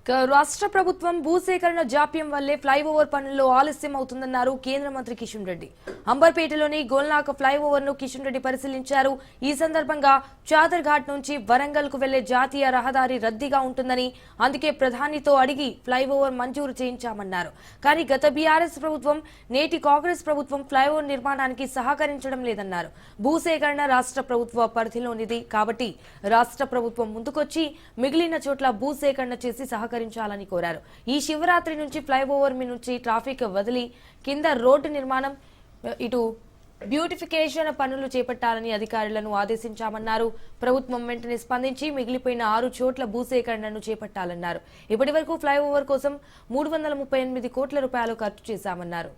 రాష్ట్ర ప్రభుత్వం భూసేకరణ జాప్యం వల్లే ఫ్లైఓవర్ పనుల్లో ఆలస్యం అవుతుందన్నారు కేంద్ర మంత్రి కిషన్ రెడ్డి. అంబర్పేటలోని గోల్నాక ఫ్లైఓవర్ ను కిషన్ రెడ్డి పరిశీలించారు. ఈ సందర్భంగా చాదర్ ఘాట్ నుంచి వరంగల్ కు వెళ్లే జాతీయ రహదారి రద్దీగా ఉంటుందని, అందుకే ప్రధానితో అడిగి ఫ్లైఓవర్ మంజూరు చేయించామన్నారు. కానీ గత బీఆర్ఎస్ ప్రభుత్వం, నేటి కాంగ్రెస్ ప్రభుత్వం ఫ్లైఓవర్ నిర్మాణానికి సహకరించడం లేదన్నారు. భూసేకరణ రాష్ట్ర ప్రభుత్వ పరిధిలోనిది కాబట్టి రాష్ట్ర ప్రభుత్వం ముందుకొచ్చి మిగిలిన చోట్ల భూసేకరణ చేసి సహకరించాలని కోరారు. ఈ శివరాత్రి నుంచి ఫ్లైఓవర్ మీ నుంచి ట్రాఫిక్ వదిలి కింద రోడ్డు నిర్మాణం, ఇటు బ్యూటిఫికేషన్ పనులు చేపట్టాలని అధికారులను ఆదేశించామన్నారు. ప్రభుత్వం వెంటనే స్పందించి మిగిలిపోయిన 6 చోట్ల భూసేకరణను చేపట్టాలన్నారు. ఇప్పటి వరకు ఫ్లైఓవర్ కోసం 338 కోట్ల రూపాయలు ఖర్చు చేశామన్నారు.